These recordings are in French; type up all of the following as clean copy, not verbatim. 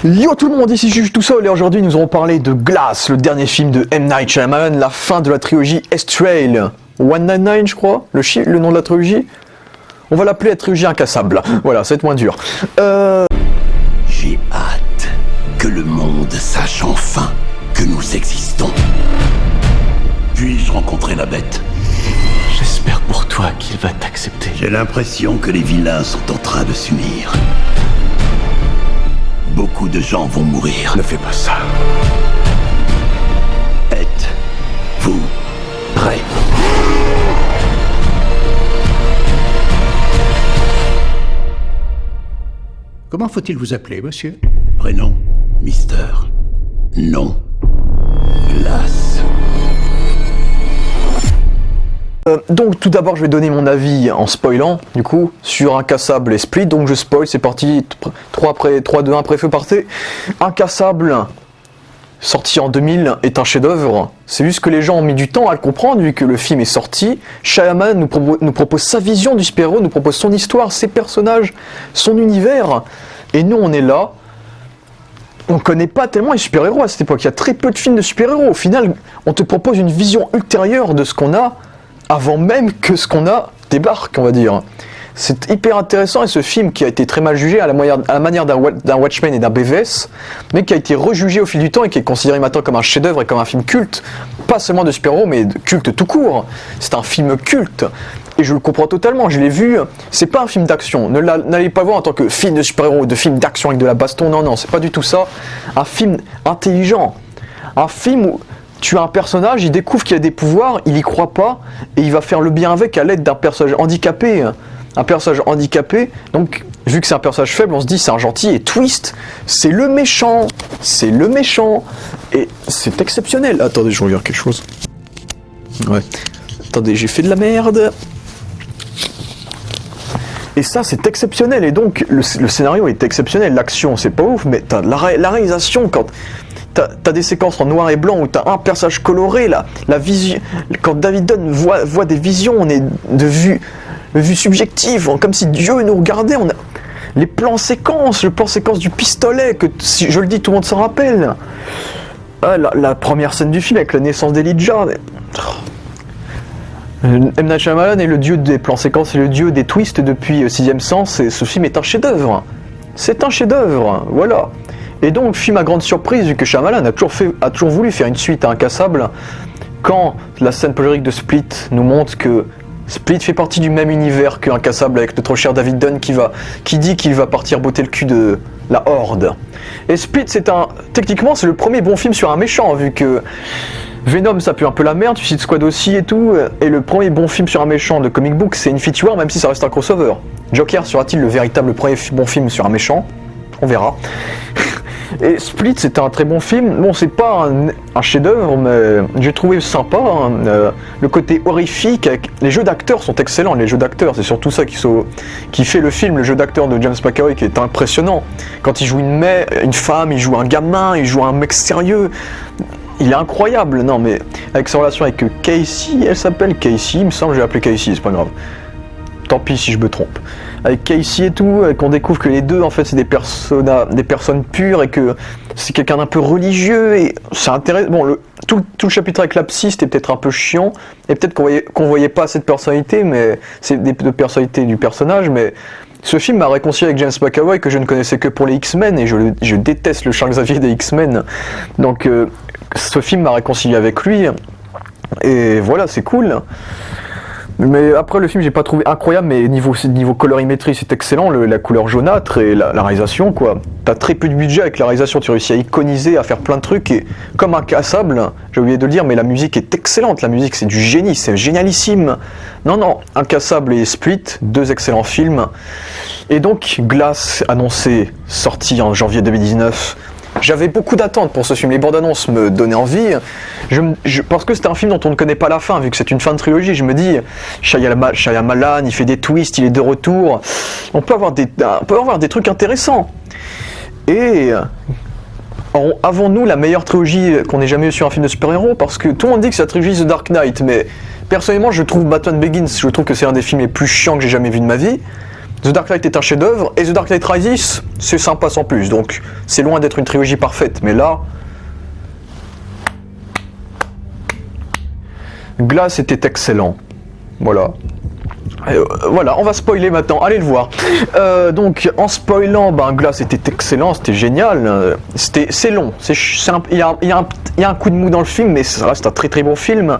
Yo tout le monde, ici je suis tout seul et aujourd'hui nous allons parler de Glass, le dernier film de M. Night Shyamalan, la fin de la trilogie S-Trail. 199 je crois, le nom de la trilogie. On va l'appeler la trilogie incassable, voilà, ça va être moins dur. J'ai hâte que le monde sache enfin que nous existons. Puis-je rencontrer la bête? J'espère pour toi qu'il va t'accepter. J'ai l'impression que les vilains sont en train de s'unir. Beaucoup de gens vont mourir. Ne fais pas ça. Êtes-vous prêts? Comment faut-il vous appeler, monsieur? Prénom, Mister. Nom, Glass. Donc tout d'abord je vais donner mon avis en spoilant, du coup, sur Incassable et Split, donc je spoil, c'est parti, 3, 2, 1, préfet partez. Incassable, sorti en 2000, est un chef-d'œuvre. C'est juste que les gens ont mis du temps à le comprendre, vu que le film est sorti. Shyamalan nous propose sa vision du super-héros, nous propose son histoire, ses personnages, son univers, et nous on est là. On connaît pas tellement les super-héros à cette époque, il y a très peu de films de super-héros. Au final, on te propose une vision ultérieure de ce qu'on a, avant même que ce qu'on a débarque, on va dire. C'est hyper intéressant, et ce film qui a été très mal jugé à la manière d'un Watchmen et d'un BVS, mais qui a été rejugé au fil du temps et qui est considéré maintenant comme un chef-d'œuvre et comme un film culte, pas seulement de super-héros, mais de culte tout court. C'est un film culte, et je le comprends totalement, je l'ai vu, c'est pas un film d'action, n'allez pas voir en tant que film de super-héros, de film d'action avec de la baston, non, c'est pas du tout ça. Un film intelligent, un film où tu as un personnage, il découvre qu'il a des pouvoirs, il y croit pas, et il va faire le bien avec à l'aide d'un personnage handicapé. Un personnage handicapé, donc vu que c'est un personnage faible, on se dit c'est un gentil, et twist, c'est le méchant, et c'est exceptionnel. Attendez, je regarde quelque chose. Ouais. Attendez, j'ai fait de la merde. Et ça, c'est exceptionnel, et donc le scénario est exceptionnel, l'action c'est pas ouf, mais t'as la réalisation quand... T'as des séquences en noir et blanc où t'as un personnage coloré, la vision. Quand David Dunn voit des visions, on est de vue subjective, comme si Dieu nous regardait. On a les plans séquences, le plan séquence du pistolet, que si je le dis, tout le monde s'en rappelle. La première scène du film avec la naissance d'Elijah. M. Night Shyamalan est le dieu des plans séquences et le dieu des twists depuis Sixième Sens, et ce film est un chef-d'œuvre. C'est un chef-d'œuvre, voilà. Et donc, film à grande surprise, vu que Shyamalan a toujours voulu faire une suite à Incassable, quand la scène post-générique de Split nous montre que Split fait partie du même univers que Incassable, avec notre cher David Dunn qui dit qu'il va partir botter le cul de la Horde. Et Split, techniquement, c'est le premier bon film sur un méchant, vu que Venom, ça pue un peu la merde, Suicide Squad aussi et tout, et le premier bon film sur un méchant de comic book, c'est Infinity War, même si ça reste un crossover. Joker sera-t-il le véritable premier bon film sur un méchant? On verra. Et Split, c'était un très bon film. Bon, c'est pas un chef-d'œuvre, mais j'ai trouvé sympa. Le côté horrifique, les jeux d'acteurs sont excellents. Les jeux d'acteurs, c'est surtout ça qui fait le film. Le jeu d'acteur de James McAvoy qui est impressionnant. Quand il joue une femme, il joue un gamin, il joue un mec sérieux. Il est incroyable. Non, mais avec sa relation avec Casey, elle s'appelle Casey. Il me semble que je l'ai appelée Casey, c'est pas grave. Tant pis si je me trompe. Avec Casey et tout, qu'on découvre que les deux en fait c'est des personnes pures et que c'est quelqu'un d'un peu religieux, et c'est intéressant. Bon, tout le chapitre avec la psy c'était peut-être un peu chiant, et peut-être qu'on voyait pas cette personnalité, mais c'est de personnalité du personnage, mais ce film m'a réconcilié avec James McAvoy que je ne connaissais que pour les X-Men, et je déteste le Charles Xavier des X-Men, donc ce film m'a réconcilié avec lui, et voilà, c'est cool. Mais après le film j'ai pas trouvé incroyable, mais niveau colorimétrie c'est excellent, la couleur jaunâtre et la réalisation quoi. T'as très peu de budget avec la réalisation, tu réussis à iconiser, à faire plein de trucs, et comme Incassable, j'ai oublié de le dire, mais la musique est excellente, la musique c'est du génie, c'est génialissime. Non, Incassable et Split, deux excellents films. Et donc Glass annoncé, sorti en janvier 2019. J'avais beaucoup d'attentes pour ce film, les bandes annonces me donnaient envie, parce que c'est un film dont on ne connaît pas la fin, vu que c'est une fin de trilogie. Je me dis, Shyamalan, il fait des twists, il est de retour, on peut avoir des trucs intéressants. Et avons-nous la meilleure trilogie qu'on ait jamais eue sur un film de super-héros? Parce que tout le monde dit que c'est la trilogie The Dark Knight, mais personnellement je trouve Batman Begins, je trouve que c'est un des films les plus chiants que j'ai jamais vu de ma vie. The Dark Knight est un chef-d'œuvre, et The Dark Knight Rises, c'est sympa sans plus, donc c'est loin d'être une trilogie parfaite, mais là... Glass était excellent, voilà. Voilà, on va spoiler maintenant, allez le voir. Donc, en spoilant, Glass était excellent, c'était génial. C'est long, il y a un coup de mou dans le film, mais ça reste un très très bon film.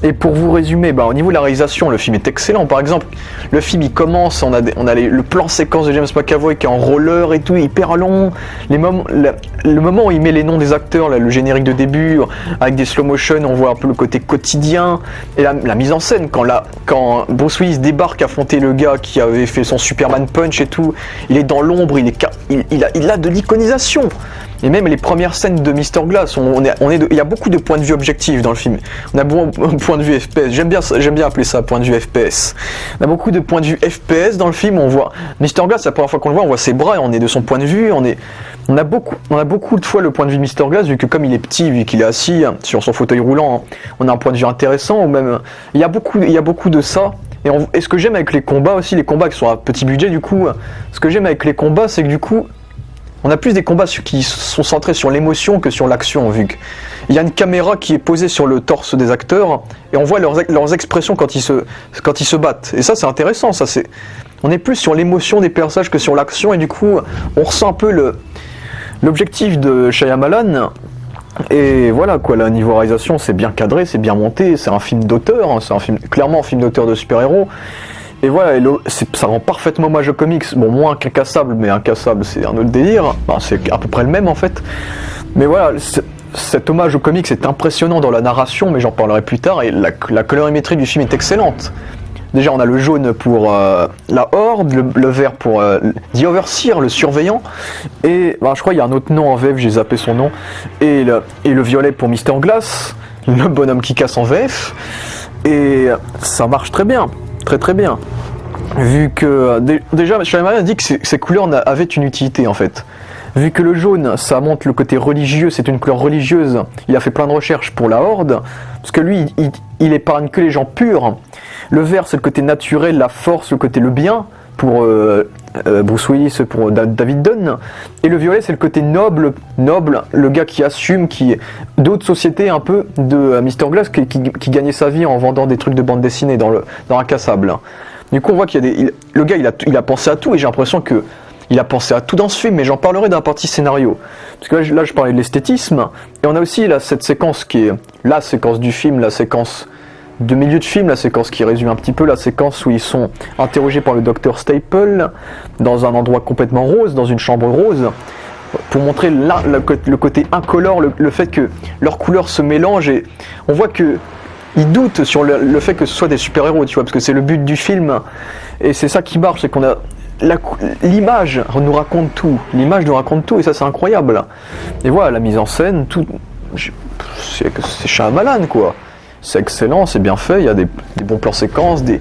Et pour vous résumer, au niveau de la réalisation, le film est excellent. Par exemple, le film il commence, on a le plan séquence de James McAvoy qui est en roller et tout, hyper long. Le moment où il met les noms des acteurs, là, le générique de début, avec des slow motion, on voit un peu le côté quotidien. Et la mise en scène, quand Bruce Willis débarque affronter le gars qui avait fait son Superman Punch et tout, il est dans l'ombre, il a de l'iconisation. Et même les premières scènes de Mr. Glass, il y a beaucoup de points de vue objectifs dans le film. On a un point de vue FPS, j'aime bien appeler ça point de vue FPS. On a beaucoup de points de vue FPS dans le film, on voit Mr. Glass, la première fois qu'on le voit, on voit ses bras et on est de son point de vue, on a beaucoup de fois le point de vue de Mr. Glass, vu que comme il est petit, vu qu'il est assis sur son fauteuil roulant, on a un point de vue intéressant, ou même, il y a beaucoup de ça. Et ce que j'aime avec les combats aussi, les combats qui sont à petit budget du coup, ce que j'aime avec les combats, c'est que du coup, on a plus des combats qui sont centrés sur l'émotion que sur l'action, vu qu'il y a une caméra qui est posée sur le torse des acteurs, et on voit leurs expressions quand ils se battent. Et ça c'est intéressant, on est plus sur l'émotion des personnages que sur l'action, et du coup, on ressent un peu l'objectif de Shyamalan. Et voilà quoi, là niveau réalisation c'est bien cadré, c'est bien monté, c'est un film d'auteur, c'est clairement un film d'auteur de super-héros. Et voilà, ça rend parfaitement hommage aux comics, bon moins qu'Incassable, mais Incassable c'est un autre délire, c'est à peu près le même en fait. Mais voilà, cet hommage aux comics est impressionnant dans la narration, mais j'en parlerai plus tard, et la colorimétrie du film est excellente. Déjà, on a le jaune pour la Horde, le vert pour The Overseer, le surveillant, et je crois qu'il y a un autre nom en VF, j'ai zappé son nom, et le violet pour Mr. Glass, le bonhomme qui casse en VF, et ça marche très bien, très très bien. Vu que, déjà, Shyamalan a dit que ces couleurs avaient une utilité en fait. Vu que le jaune, ça montre le côté religieux, c'est une couleur religieuse, il a fait plein de recherches pour la Horde, parce que lui, il épargne que les gens purs. Le vert, c'est le côté naturel, la force, le côté le bien, pour Bruce Willis, pour David Dunn. Et le violet, c'est le côté noble, le gars qui assume, d'autres sociétés un peu, de Mr. Glass, qui gagnait sa vie en vendant des trucs de bande dessinée dans Incassable. Du coup, on voit le gars, il a pensé à tout, et j'ai l'impression que il a pensé à tout dans ce film, mais j'en parlerai dans la partie scénario. Parce que là, je parlais de l'esthétisme, et on a aussi là, cette séquence qui est la séquence du film, la séquence de milieu de film, la séquence qui résume un petit peu, la séquence où ils sont interrogés par le docteur Staple, dans un endroit complètement rose, dans une chambre rose, pour montrer le côté incolore, le fait que leurs couleurs se mélangent, et on voit que ils doutent sur le fait que ce soit des super-héros, tu vois, parce que c'est le but du film, et c'est ça qui marche, c'est qu'on a l'image nous raconte tout, et ça c'est incroyable. Et voilà, la mise en scène, c'est Shyamalan quoi. C'est excellent, c'est bien fait, il y a des bons plans séquences, des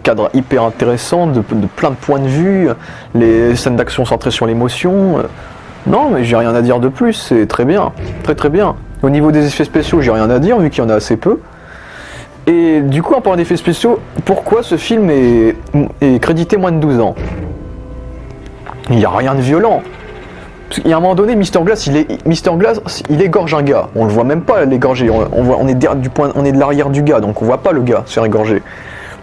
cadres hyper intéressants, de plein de points de vue, les scènes d'action centrées sur l'émotion. Non, mais j'ai rien à dire de plus, c'est très bien, très très bien. Au niveau des effets spéciaux, j'ai rien à dire, vu qu'il y en a assez peu. Et du coup, en parlant d'effets spéciaux, pourquoi ce film est crédité moins de 12 ans? Il n'y a rien de violent. Parce qu'il y a un moment donné, Mr. Glass, il égorge un gars. On le voit même pas l'égorger. On est de l'arrière du gars, donc on voit pas le gars se faire égorger.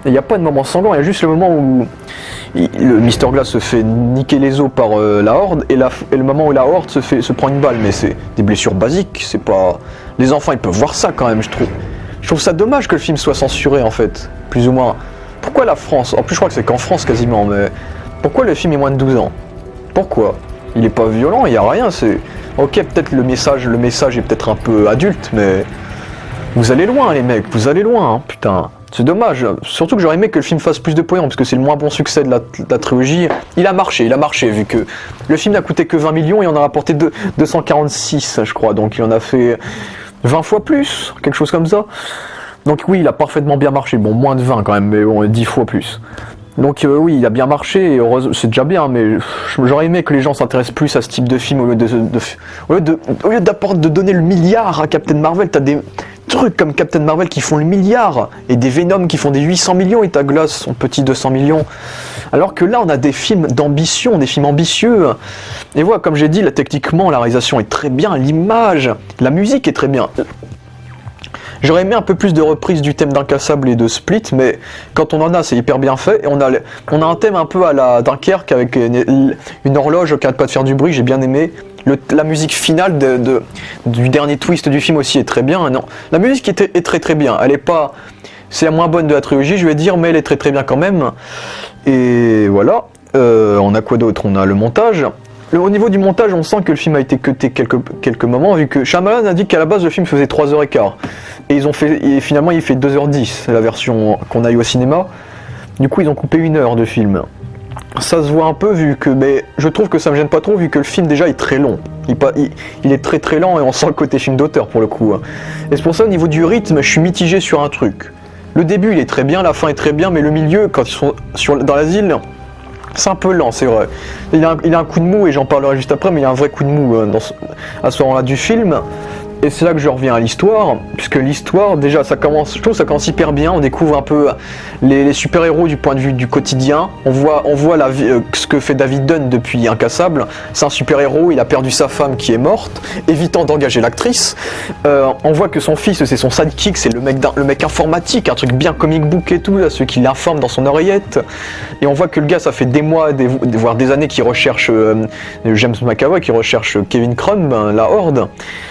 Il n'y a pas de moment sanglant, il y a juste le moment où le Mr. Glass se fait niquer les os par la Horde, et le moment où la Horde se prend une balle. Mais c'est des blessures basiques, c'est pas... Les enfants, ils peuvent voir ça quand même, je trouve. Je trouve ça dommage que le film soit censuré, en fait, plus ou moins. Pourquoi la France? En plus, je crois que c'est qu'en France, quasiment, mais... Pourquoi le film est moins de 12 ans? Pourquoi? Il est pas violent, il y a rien, c'est... Ok, peut-être le message est peut-être un peu adulte, mais... Vous allez loin, les mecs, vous allez loin, hein, putain. C'est dommage, surtout que j'aurais aimé que le film fasse plus de pognon, parce que c'est le moins bon succès de la trilogie. Il a marché, vu que le film n'a coûté que 20 millions et on a rapporté 246, je crois, donc il en a fait 20 fois plus, quelque chose comme ça. Donc oui, il a parfaitement bien marché, bon, moins de 20 quand même, mais bon, 10 fois plus. Donc oui, il a bien marché, et c'est déjà bien, mais j'aurais aimé que les gens s'intéressent plus à ce type de film au lieu de donner le milliard à Captain Marvel. trucs comme Captain Marvel qui font le milliard, et des Venom qui font des 800 millions, et ta Glace, son petit 200 millions. Alors que là, on a des films d'ambition, des films ambitieux. Et voilà, comme j'ai dit, là, techniquement, la réalisation est très bien, l'image, la musique est très bien. J'aurais aimé un peu plus de reprises du thème d'Incassable et de Split, mais quand on en a, c'est hyper bien fait. Et on a un thème un peu à la Dunkerque avec une horloge qui arrête pas de faire du bruit, j'ai bien aimé. La musique finale du dernier twist du film aussi est très bien. Non, la musique est très très bien. Elle est pas, c'est la moins bonne de la trilogie, je vais dire, mais elle est très très bien quand même. Et voilà. On a quoi d'autre? On a le montage. Au niveau du montage, on sent que le film a été cuté quelques moments, vu que Shyamalan a dit qu'à la base le film faisait 3h15. Et finalement il fait 2h10, la version qu'on a eu au cinéma. Du coup ils ont coupé 1 heure de film. Ça se voit un peu vu que, mais je trouve que ça me gêne pas trop vu que le film déjà est très long. Il est très très lent et on sent le côté film d'auteur pour le coup. Et c'est pour ça au niveau du rythme, je suis mitigé sur un truc. Le début il est très bien, la fin est très bien, mais le milieu, quand ils sont dans l'asile, c'est un peu lent, c'est vrai. Il a un coup de mou, et j'en parlerai juste après, mais il y a un vrai coup de mou à ce moment-là du film. Et c'est là que je reviens à l'histoire, puisque l'histoire, déjà, je trouve que ça commence hyper bien. On découvre un peu les super-héros du point de vue du quotidien. On voit ce que fait David Dunn depuis Incassable. C'est un super-héros, il a perdu sa femme qui est morte, évitant d'engager l'actrice. On voit que son fils, c'est son sidekick, c'est le mec informatique, un truc bien comic book et tout, là, celui qui l'informe dans son oreillette. Et on voit que le gars, ça fait des mois, voire des années qu'il recherche James McAvoy, qui recherche Kevin Crumb, la Horde.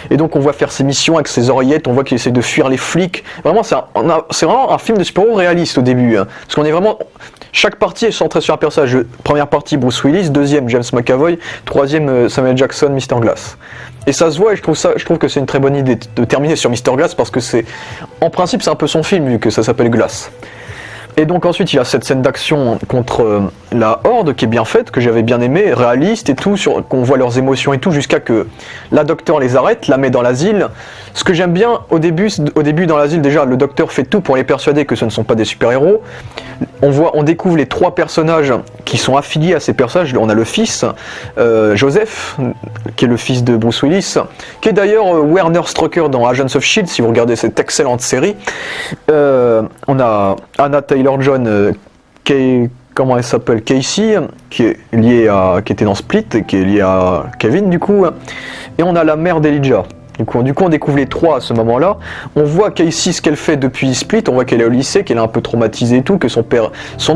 Et donc on voit faire ses missions avec ses oreillettes, on voit qu'il essaie de fuir les flics. Vraiment, c'est vraiment un film de super-héros réaliste au début. Parce qu'on est vraiment... Chaque partie est centrée sur un personnage. Première partie, Bruce Willis. Deuxième, James McAvoy. Troisième, Samuel Jackson, Mr. Glass. Et ça se voit, et je trouve que c'est une très bonne idée de terminer sur Mr. Glass, parce que en principe, c'est un peu son film, vu que ça s'appelle Glass. Et donc ensuite il y a cette scène d'action contre la Horde qui est bien faite, que j'avais bien aimé, réaliste et tout, qu'on voit leurs émotions et tout, jusqu'à que la docteur les arrête, la met dans l'asile. Ce que j'aime bien au début dans l'asile, déjà le docteur fait tout pour les persuader que ce ne sont pas des super-héros. On découvre les 3 personnages qui sont affiliés à ces personnages. On a le fils, Joseph, qui est le fils de Bruce Willis, qui est d'ailleurs Werner Strucker dans Agents of S.H.I.E.L.D. si vous regardez cette excellente série. On a Anna Taylor-Joy, comment elle s'appelle, Casey, qui était dans Split et qui est liée à Kevin du coup. Et on a la mère d'Elijah. Du coup, on découvre les 3 à ce moment-là. On voit Casey ce qu'elle fait depuis Split, on voit qu'elle est au lycée, qu'elle est un peu traumatisée et tout, que son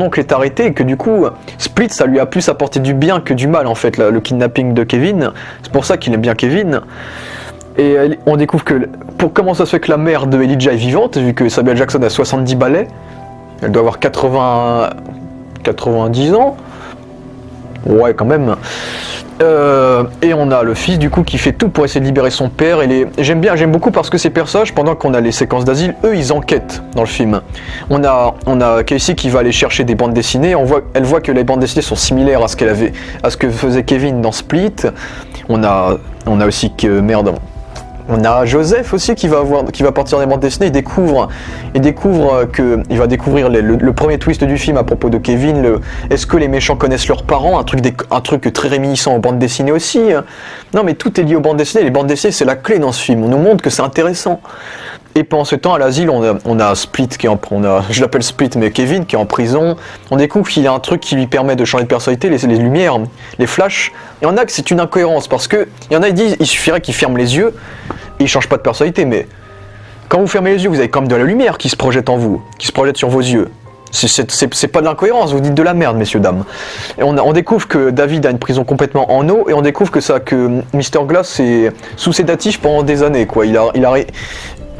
oncle est arrêté, et que du coup, Split, ça lui a plus apporté du bien que du mal en fait, le kidnapping de Kevin. C'est pour ça qu'il aime bien Kevin. Et on découvre comment ça se fait que la mère de Elijah est vivante, vu que Samuel Jackson a 70 balais. Elle doit avoir 90 ans. Ouais, quand même. Et on a le fils du coup qui fait tout pour essayer de libérer son père. J'aime beaucoup parce que ces personnages, pendant qu'on a les séquences d'asile, eux ils enquêtent dans le film. On a Casey qui va aller chercher des bandes dessinées. Elle voit que les bandes dessinées sont similaires à ce que faisait Kevin dans Split. On a aussi on a Joseph aussi qui va partir des bandes dessinées. Il découvre qu'il va découvrir le premier twist du film à propos de Kevin. Est-ce que les méchants connaissent leurs parents, un truc très réminiscent aux bandes dessinées aussi. Non mais tout est lié aux bandes dessinées. Les bandes dessinées c'est la clé dans ce film. On nous montre que c'est intéressant. Et pendant ce temps à l'asile on a Split je l'appelle Split mais Kevin qui est en prison. On découvre qu'il y a un truc qui lui permet de changer de personnalité, les lumières, les flashs. Il y en a que c'est une incohérence parce que il y en a qui disent il suffirait qu'il ferme les yeux et il change pas de personnalité, mais quand vous fermez les yeux vous avez quand même de la lumière qui se projette en vous, qui se projette sur vos yeux. C'est pas de l'incohérence, vous dites de la merde messieurs dames. Et on découvre que David a une prison complètement en eau et on découvre que Mr. Glass est sous sédatif pendant des années quoi.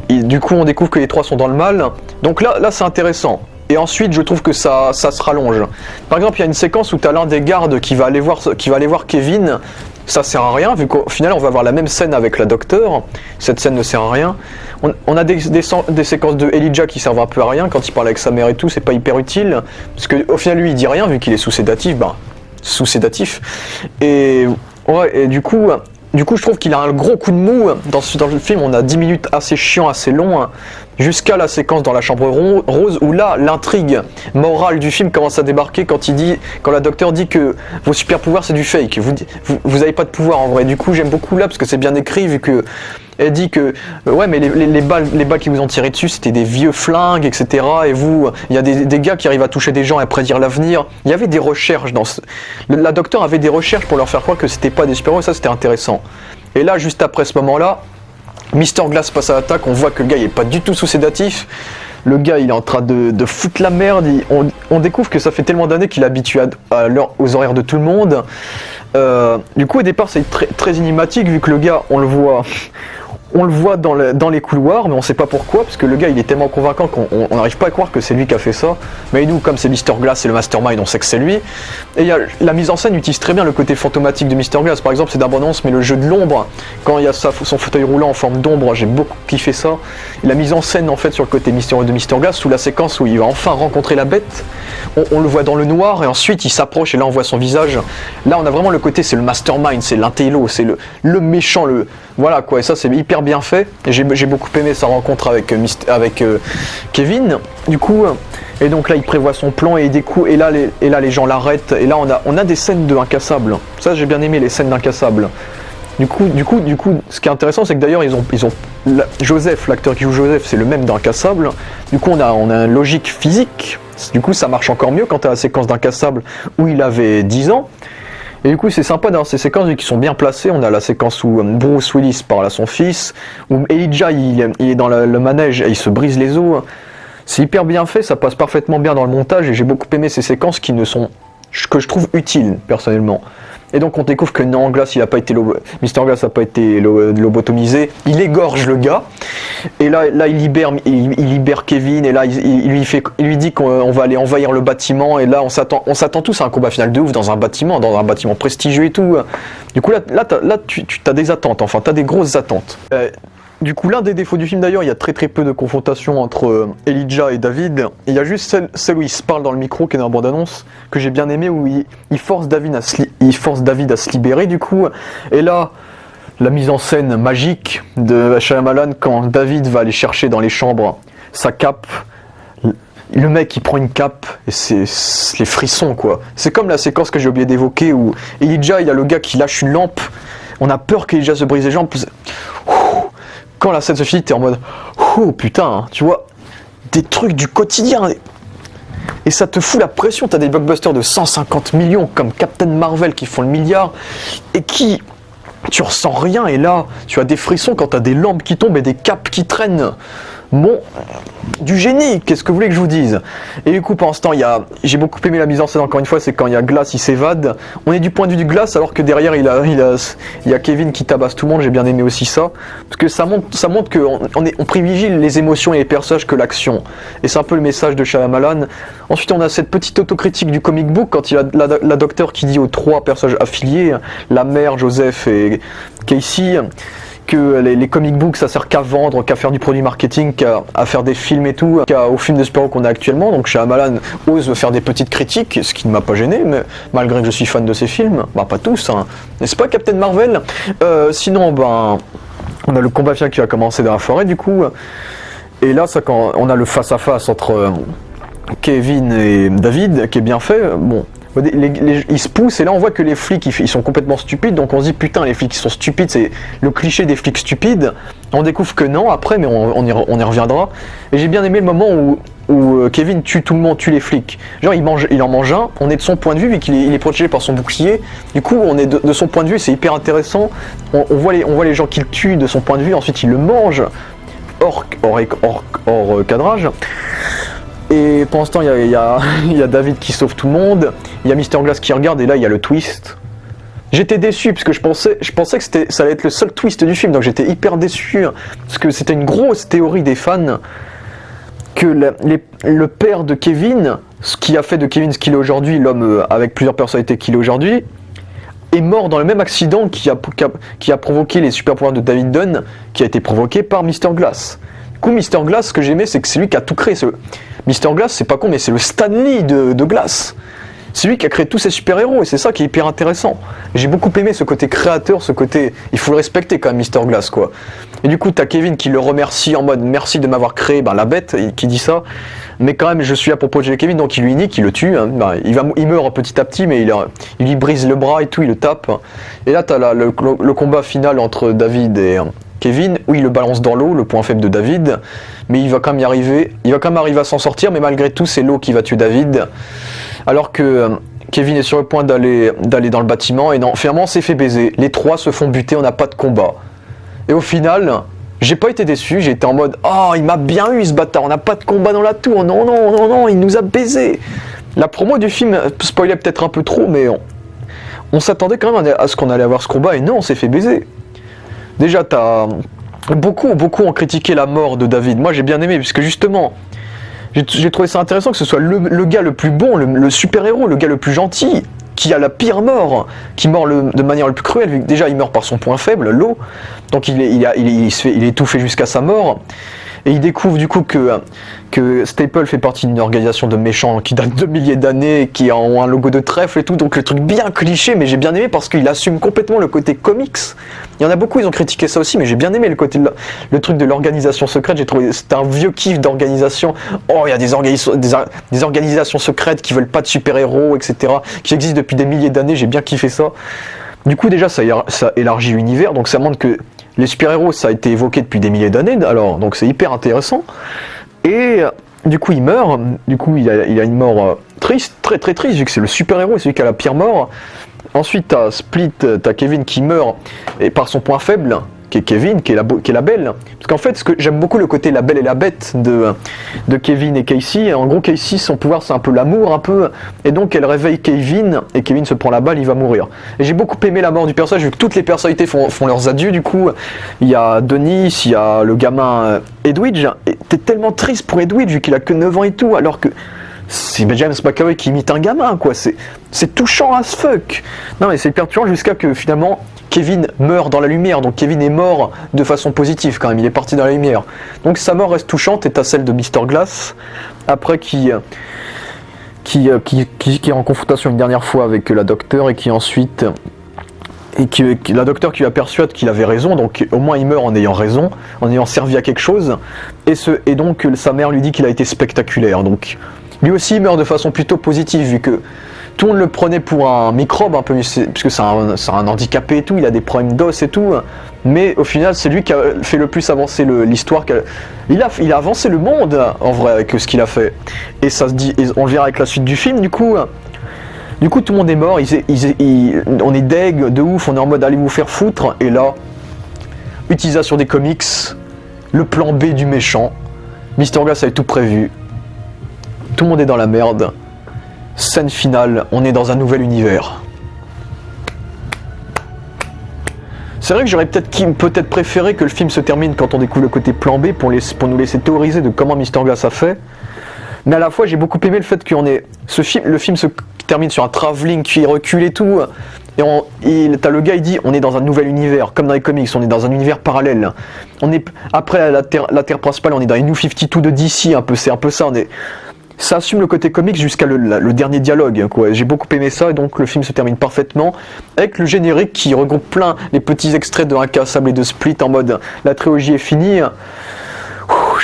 Du coup on découvre que les 3 sont dans le mal. Donc là c'est intéressant. Et ensuite je trouve que ça se rallonge. Par exemple il y a une séquence où tu as l'un des gardes qui va aller voir Kevin. Ça sert à rien vu qu'au final on va avoir la même scène avec la docteure. Cette scène ne sert à rien. On a des séquences de Elijah qui servent un peu à rien. Quand il parle avec sa mère et tout, c'est pas hyper utile. Parce qu'au final lui il dit rien vu qu'il est sous sédatif. Et du coup je trouve qu'il a un gros coup de mou. Dans le film, on a 10 minutes assez chiants, assez longs, jusqu'à la séquence dans la chambre rose, où là, l'intrigue morale du film commence à débarquer quand la docteure dit que vos super pouvoirs c'est du fake. Vous avez pas de pouvoir en vrai. Du coup, j'aime beaucoup là parce que c'est bien écrit, vu que Elle dit que ouais, mais les balles qui vous ont tiré dessus, c'était des vieux flingues, etc. Et vous, il y a des gars qui arrivent à toucher des gens et à prédire l'avenir. Il y avait des recherches la docteure avait des recherches pour leur faire croire que c'était pas des super-héros, et ça c'était intéressant. Et là, juste après ce moment-là, Mister Glass passe à l'attaque, on voit que le gars il est pas du tout sous sédatif. Le gars il est en train de foutre la merde, on découvre que ça fait tellement d'années qu'il est habitué aux horaires de tout le monde. Du coup au départ c'est très, très énigmatique vu que le gars on le voit dans les couloirs, mais on sait pas pourquoi, parce que le gars il est tellement convaincant qu'on n'arrive pas à croire que c'est lui qui a fait ça. Mais nous, comme c'est Mr. Glass, c'est le mastermind, on sait que c'est lui. Et la mise en scène utilise très bien le côté fantomatique de Mr. Glass, par exemple, c'est d'abondance, mais le jeu de l'ombre, quand il y a son fauteuil roulant en forme d'ombre, j'ai beaucoup kiffé ça. Et la mise en scène en fait sur le côté mystérieux de Mr. Glass, sous la séquence où il va enfin rencontrer la bête, on le voit dans le noir, et ensuite il s'approche, et là on voit son visage. Là on a vraiment le côté, c'est le mastermind, c'est l'intello, c'est le méchant, voilà quoi, et ça c'est hyper bien fait, et j'ai beaucoup aimé sa rencontre avec Kevin, du coup, et donc là il prévoit son plan, et il découvre, et là les gens l'arrêtent, et là on a des scènes de Incassable, ça j'ai bien aimé les scènes d'Incassable. Du coup, ce qui est intéressant, c'est que d'ailleurs ils ont Joseph, l'acteur qui joue Joseph, c'est le même d'Incassable. Du coup, on a une logique physique. Du coup, ça marche encore mieux quand tu as la séquence d'Incassable où il avait 10 ans. Et du coup, c'est sympa d'avoir ces séquences qui sont bien placées. On a la séquence où Bruce Willis parle à son fils, où Elijah il est dans le manège et il se brise les os. C'est hyper bien fait, ça passe parfaitement bien dans le montage, et j'ai beaucoup aimé ces séquences que je trouve utiles personnellement. Et donc on découvre que non, Glass, Mr. Glass n'a pas été lobotomisé, il égorge le gars, et là il libère Kevin, et là il lui dit qu'on va aller envahir le bâtiment, et là on s'attend tous à un combat final de ouf dans un bâtiment prestigieux et tout. Du coup là tu as des attentes, enfin tu as des grosses attentes. Du coup, l'un des défauts du film d'ailleurs, il y a très très peu de confrontation entre Elijah et David. Il y a juste celle où il se parle dans le micro, qui est dans la bande-annonce, que j'ai bien aimé, où il force David à se libérer du coup. Et là, la mise en scène magique de Shyamalan, quand David va aller chercher dans les chambres sa cape, le mec il prend une cape, et c'est les frissons quoi. C'est comme la séquence que j'ai oublié d'évoquer, où Elijah, il y a le gars qui lâche une lampe, on a peur qu'Elijah se brise les jambes. Quand la scène se finit, t'es en mode oh putain, hein, tu vois, des trucs du quotidien, et ça te fout la pression. T'as des blockbusters de 150 millions comme Captain Marvel qui font le milliard et qui tu ressens rien, et là tu as des frissons quand t'as des lampes qui tombent et des capes qui traînent. Bon, du génie, qu'est-ce que vous voulez que je vous dise? Et du coup, pendant ce temps, j'ai beaucoup aimé la mise en scène, encore une fois, c'est quand il y a Glass, il s'évade. On est du point de vue du Glass, alors que derrière, il y a Kevin qui tabasse tout le monde. J'ai bien aimé aussi ça, parce que ça montre qu'on privilégie les émotions et les personnages que l'action. Et c'est un peu le message de Shyamalan. Ensuite, on a cette petite autocritique du comic book, quand il a la docteure qui dit aux 3 personnages affiliés, la mère, Joseph et Casey, que les comic books ça sert qu'à vendre, qu'à faire du produit marketing, qu'à faire des films et tout, qu'au film de super-héros qu'on a actuellement. Donc Shyamalan ose faire des petites critiques, ce qui ne m'a pas gêné, mais malgré que je suis fan de ces films, bah pas tous, hein. N'est-ce pas Captain Marvel? Sinon, on a le combat final qui va commencer dans la forêt du coup, et là ça, quand on a le face-à-face entre Kevin et David, qui est bien fait, bon. Ils se poussent, et là on voit que les flics ils sont complètement stupides, donc on se dit putain, les flics ils sont stupides, c'est le cliché des flics stupides. On découvre que non après, mais on y reviendra. Et j'ai bien aimé le moment où Kevin tue tout le monde, tue les flics. Genre il en mange un, on est de son point de vue vu qu'il est protégé par son bouclier. Du coup on est de son point de vue, c'est hyper intéressant. On voit les gens qu'il tue de son point de vue, ensuite il le mange hors cadrage. Et pendant ce temps, il y a David qui sauve tout le monde, il y a Mr. Glass qui regarde, et là il y a le twist. J'étais déçu parce que je pensais que ça allait être le seul twist du film, donc j'étais hyper déçu parce que c'était une grosse théorie des fans que le père de Kevin, ce qui a fait de Kevin ce qu'il est aujourd'hui, l'homme avec plusieurs personnalités qu'il est aujourd'hui, est mort dans le même accident qui a provoqué les super pouvoirs de David Dunn, qui a été provoqué par Mr. Glass. Du coup, Mr. Glass, ce que j'aimais, c'est que c'est lui qui a tout créé. Mr. Glass, c'est pas con, mais c'est le Stan Lee de Glass. C'est lui qui a créé tous ces super-héros, et c'est ça qui est hyper intéressant. J'ai beaucoup aimé ce côté créateur, ce côté... Il faut le respecter quand même, Mr. Glass, quoi. Et du coup, t'as Kevin qui le remercie en mode « Merci de m'avoir créé la bête », qui dit ça. Mais quand même, je suis là pour protéger Kevin, donc il lui nique, il le tue. Hein. Il meurt petit à petit, mais il lui brise le bras et tout, il le tape. Et là, t'as le combat final entre David Kevin, oui, il le balance dans l'eau, le point faible de David, mais il va quand même y arriver, à s'en sortir, mais malgré tout, c'est l'eau qui va tuer David, alors que Kevin est sur le point d'aller dans le bâtiment, et non, finalement, on s'est fait baiser. Les trois se font buter, on n'a pas de combat. Et au final, j'ai pas été déçu, j'ai été en mode « Oh, il m'a bien eu ce bâtard, on n'a pas de combat dans la tour, non, non, non, non, il nous a baisé !» La promo du film spoilait peut-être un peu trop, mais on s'attendait quand même à ce qu'on allait avoir ce combat, et non, on s'est fait baiser. Déjà, beaucoup ont critiqué la mort de David. Moi, j'ai bien aimé, puisque justement, j'ai trouvé ça intéressant que ce soit le gars le plus bon, le super-héros, le gars le plus gentil, qui a la pire mort, qui meurt de manière le plus cruelle, vu que déjà il meurt par son point faible, l'eau, donc il est étouffé jusqu'à sa mort, et il découvre du coup que Staple fait partie d'une organisation de méchants qui date de milliers d'années, qui ont un logo de trèfle et tout, donc le truc bien cliché, mais j'ai bien aimé parce qu'il assume complètement le côté comics. Il y en a beaucoup, ils ont critiqué ça aussi, mais j'ai bien aimé le truc de l'organisation secrète. J'ai trouvé c'était un vieux kiff d'organisation. Oh, il y a des organisations secrètes qui veulent pas de super-héros, etc., qui existent depuis des milliers d'années. J'ai bien kiffé ça. Du coup, déjà, ça élargit l'univers, donc ça montre que les super-héros, ça a été évoqué depuis des milliers d'années, alors donc c'est hyper intéressant. Et du coup, il meurt. Du coup, il a une mort triste, très très triste, vu que c'est le super-héros, c'est celui qui a la pire mort. Ensuite, t'as Split, t'as Kevin qui meurt et par son point faible, qui est Kevin, qui est la belle. Parce qu'en fait, j'aime beaucoup le côté la belle et la bête de Kevin et Casey. En gros, Casey, son pouvoir, c'est un peu l'amour, un peu. Et donc, elle réveille Kevin, et Kevin se prend la balle, il va mourir. Et j'ai beaucoup aimé la mort du personnage, vu que toutes les personnalités font leurs adieux, du coup. Il y a Denis, il y a le gamin Edwidge. Et t'es tellement triste pour Edwidge, vu qu'il a que 9 ans et tout, alors que c'est James McAvoy qui imite un gamin, quoi. C'est touchant as fuck. Non, mais c'est perturbant jusqu'à que finalement Kevin meurt dans la lumière. Donc Kevin est mort de façon positive quand même. Il est parti dans la lumière. Donc sa mort reste touchante. Et t'as celle de Mr. Glass après qui est en confrontation une dernière fois avec la docteure et qui ensuite la docteure qui la persuade qu'il avait raison, donc au moins il meurt en ayant raison, en ayant servi à quelque chose, et donc sa mère lui dit qu'il a été spectaculaire. Donc lui aussi il meurt de façon plutôt positive, vu que tout le monde le prenait pour un microbe un peu, puisque c'est un handicapé et tout, il a des problèmes d'os et tout, mais au final c'est lui qui a fait le plus avancer l'histoire, il a avancé le monde en vrai avec ce qu'il a fait, et ça se dit, et on le verra avec la suite du film. Du coup tout le monde est mort, on est deg de ouf, on est en mode allez vous faire foutre, et là, utilisation des comics, le plan B du méchant, Mr. Glass avait tout prévu, tout le monde est dans la merde, scène finale, on est dans un nouvel univers. C'est vrai que j'aurais peut-être préféré que le film se termine quand on découvre le côté plan B pour nous laisser théoriser de comment Mr. Glass a fait, mais à la fois j'ai beaucoup aimé le fait le film se termine sur un travelling qui recule et tout, et t'as le gars il dit on est dans un nouvel univers, comme dans les comics, on est dans un univers parallèle, après la Terre principale, on est dans les New 52 de DC, c'est un peu ça, ça assume le côté comics jusqu'à le dernier dialogue, quoi. J'ai beaucoup aimé ça, et donc le film se termine parfaitement avec le générique qui regroupe plein les petits extraits de Incassable et de Split en mode la trilogie est finie.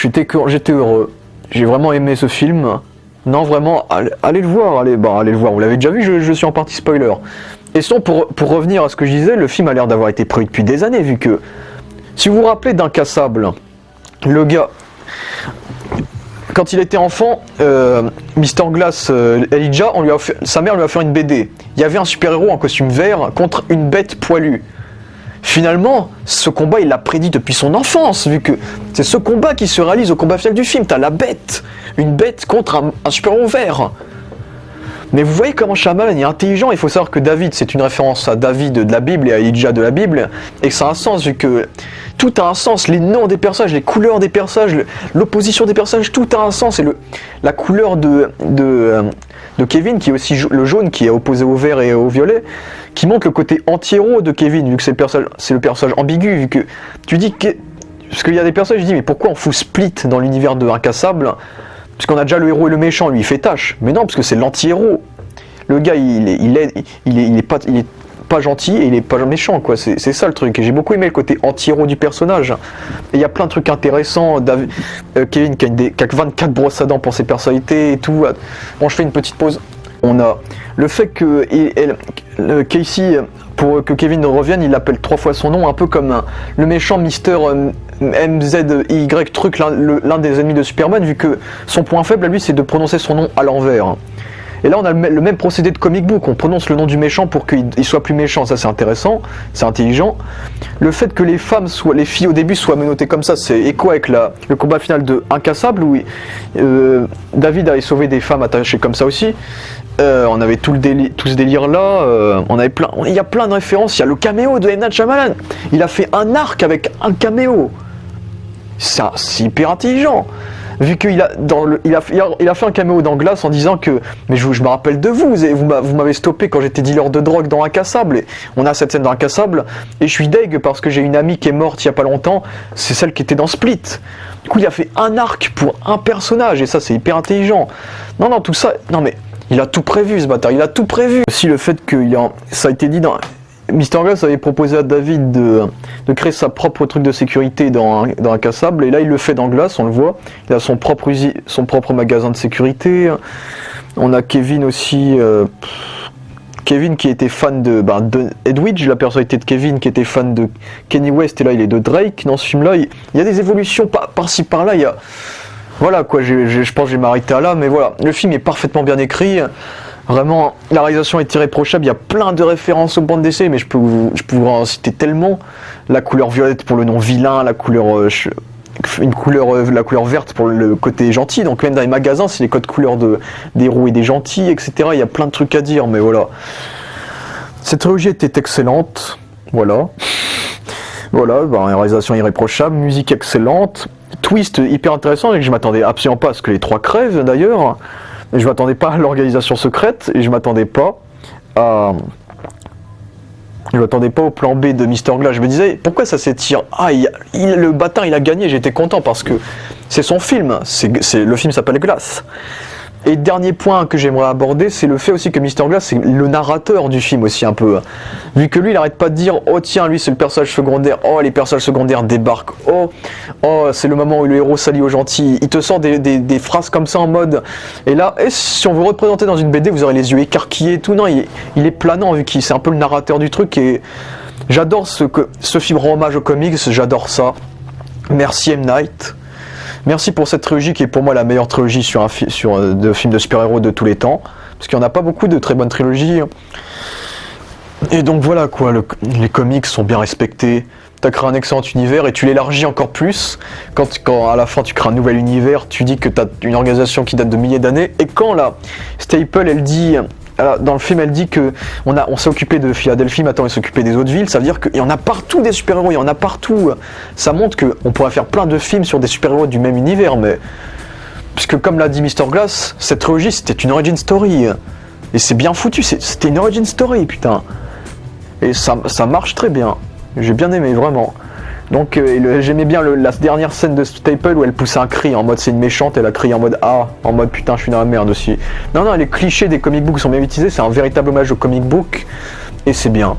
J'étais heureux, j'ai vraiment aimé ce film. Non, vraiment, allez le voir, allez le voir, vous l'avez déjà vu, je suis en partie spoiler. Et sinon, pour revenir à ce que je disais, le film a l'air d'avoir été produit depuis des années, vu que, si vous vous rappelez d'Incassable, le gars, quand il était enfant, Mr. Glass, Elijah, sa mère lui a offert une BD. Il y avait un super-héros en costume vert contre une bête poilue. Finalement, ce combat, il l'a prédit depuis son enfance, vu que c'est ce combat qui se réalise au combat final du film. T'as la bête, une bête contre un super-héros vert. Mais vous voyez comment Shyamalan est intelligent. Il faut savoir que David, c'est une référence à David de la Bible et à Elijah de la Bible, et que ça a un sens, vu que tout a un sens. Les noms des personnages, les couleurs des personnages, l'opposition des personnages, tout a un sens. Et la couleur de Kevin, qui est aussi le jaune, qui est opposé au vert et au violet, qui montre le côté anti-héros de Kevin, vu que c'est le personnage ambigu, vu que tu dis que... Parce qu'il y a des personnages, je dis, mais pourquoi on fout Split dans l'univers de Incassable? Parce qu'on a déjà le héros et le méchant, lui il fait tâche. Mais non, parce que c'est l'anti-héros. Le gars, il est pas gentil et il est pas méchant, quoi. C'est ça le truc. Et j'ai beaucoup aimé le côté anti-héros du personnage. Et il y a plein de trucs intéressants. Kevin qui a 24 brosses à dents pour ses personnalités et tout. Bon, je fais une petite pause. On a le fait que Casey, pour que Kevin revienne, il appelle 3 fois son nom, un peu comme le méchant Mister MZY truc, l'un des ennemis de Superman, vu que son point faible à lui c'est de prononcer son nom à l'envers. Et là on a le même procédé de comic book, on prononce le nom du méchant pour qu'il soit plus méchant, ça c'est intéressant, c'est intelligent. Le fait que les filles au début soient menottées comme ça, c'est écho avec le combat final de Incassable où David avait sauvé des femmes attachées comme ça aussi. On avait tout ce délire là, il y a plein de références, il y a le caméo de M. Night Shyamalan, il a fait un arc avec un caméo, c'est hyper intelligent. Vu qu'il a fait un caméo dans Glass en disant que mais je me rappelle de vous m'avez stoppé quand j'étais dealer de drogue dans Incassable, et on a cette scène dans Incassable et je suis deg parce que j'ai une amie qui est morte il y a pas longtemps, c'est celle qui était dans Split. Du coup il a fait un arc pour un personnage et ça c'est hyper intelligent. Non tout ça, non mais il a tout prévu ce bâtard, il a tout prévu. Aussi le fait que ça a été dit dans Mr. Glass avait proposé à David de créer sa propre truc de sécurité dans Incassable, et là il le fait dans Glass, on le voit. Il a son propre magasin de sécurité. On a Kevin aussi, Kevin qui était fan de Edwidge, la personnalité de Kevin qui était fan de Kanye West, et là il est de Drake. Dans ce film-là, il y a des évolutions par-ci par-là. Voilà quoi, je pense que je vais m'arrêter à là, mais voilà, le film est parfaitement bien écrit. Vraiment, la réalisation est irréprochable, il y a plein de références aux bandes d'essai, mais je peux vous en citer tellement. La couleur violette pour le nom vilain, la couleur verte pour le côté gentil, donc même dans les magasins, c'est les codes couleurs des roues et des gentils, etc. Il y a plein de trucs à dire, mais voilà. Cette trilogie était excellente, voilà. Voilà, une réalisation irréprochable, musique excellente, twist hyper intéressant, et que je m'attendais absolument pas à ce que les 3 crèvent d'ailleurs. Je m'attendais pas à l'organisation secrète et je m'attendais pas au plan B de Mr. Glass. Je me disais pourquoi ça s'étire. Le bâtard il a gagné, j'étais content parce que c'est son film, le film s'appelle Glass. Et dernier point que j'aimerais aborder, c'est le fait aussi que Mr. Glass c'est le narrateur du film aussi un peu. Vu que lui il arrête pas de dire oh tiens lui c'est le personnage secondaire, oh les personnages secondaires débarquent, oh c'est le moment où le héros s'allie aux gentils, il te sort des phrases comme ça en mode. Et là, si on veut représenter dans une BD, vous aurez les yeux écarquillés et tout, non il est planant vu qu'il c'est un peu le narrateur du truc, et j'adore ce film rend hommage aux comics, j'adore ça. Merci M. Night. Merci pour cette trilogie qui est pour moi la meilleure trilogie de films de super-héros de tous les temps. Parce qu'il n'y en a pas beaucoup de très bonnes trilogies. Et donc voilà quoi, les comics sont bien respectés. Tu as créé un excellent univers et tu l'élargis encore plus. Quand à la fin tu crées un nouvel univers, tu dis que tu as une organisation qui date de milliers d'années. Et quand là, Staple elle dit... dans le film, elle dit que on s'est occupé de Philadelphie, maintenant on s'occupait des autres villes. Ça veut dire qu'il y en a partout des super-héros, il y en a partout. Ça montre qu'on pourrait faire plein de films sur des super-héros du même univers, mais puisque comme l'a dit Mr. Glass, cette trilogie c'était une origin story et c'est bien foutu. C'était une origin story, putain. Et ça marche très bien. J'ai bien aimé vraiment. Donc j'aimais bien la dernière scène de Staple où elle pousse un cri en mode c'est une méchante, elle a crié en mode en mode putain je suis dans la merde aussi. Non, les clichés des comic books sont bien utilisés, c'est un véritable hommage au comic book et c'est bien.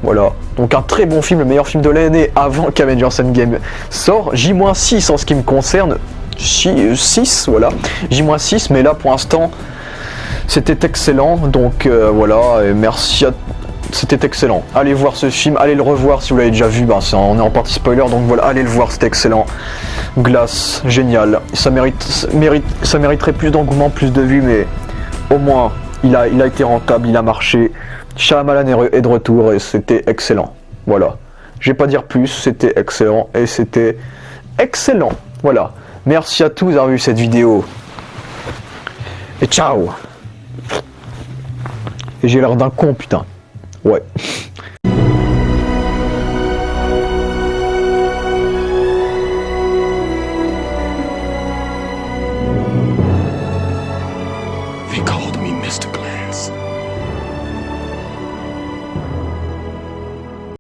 Voilà, donc un très bon film, le meilleur film de l'année avant qu'Avengers Endgame sort. J-6 en ce qui me concerne, 6 voilà, J-6, mais là pour l'instant c'était excellent, donc voilà, et merci à c'était excellent. Allez voir ce film, allez le revoir si vous l'avez déjà vu, on est en partie spoiler, donc voilà, allez le voir, c'était excellent. Glass, génial. Ça mériterait plus d'engouement, plus de vues, mais au moins, il a été rentable, il a marché. Shyamalan est de retour et c'était excellent. Voilà. Je vais pas dire plus, c'était excellent et c'était excellent. Voilà. Merci à tous d'avoir vu cette vidéo. Et ciao. Et j'ai l'air d'un con, putain. Ouais.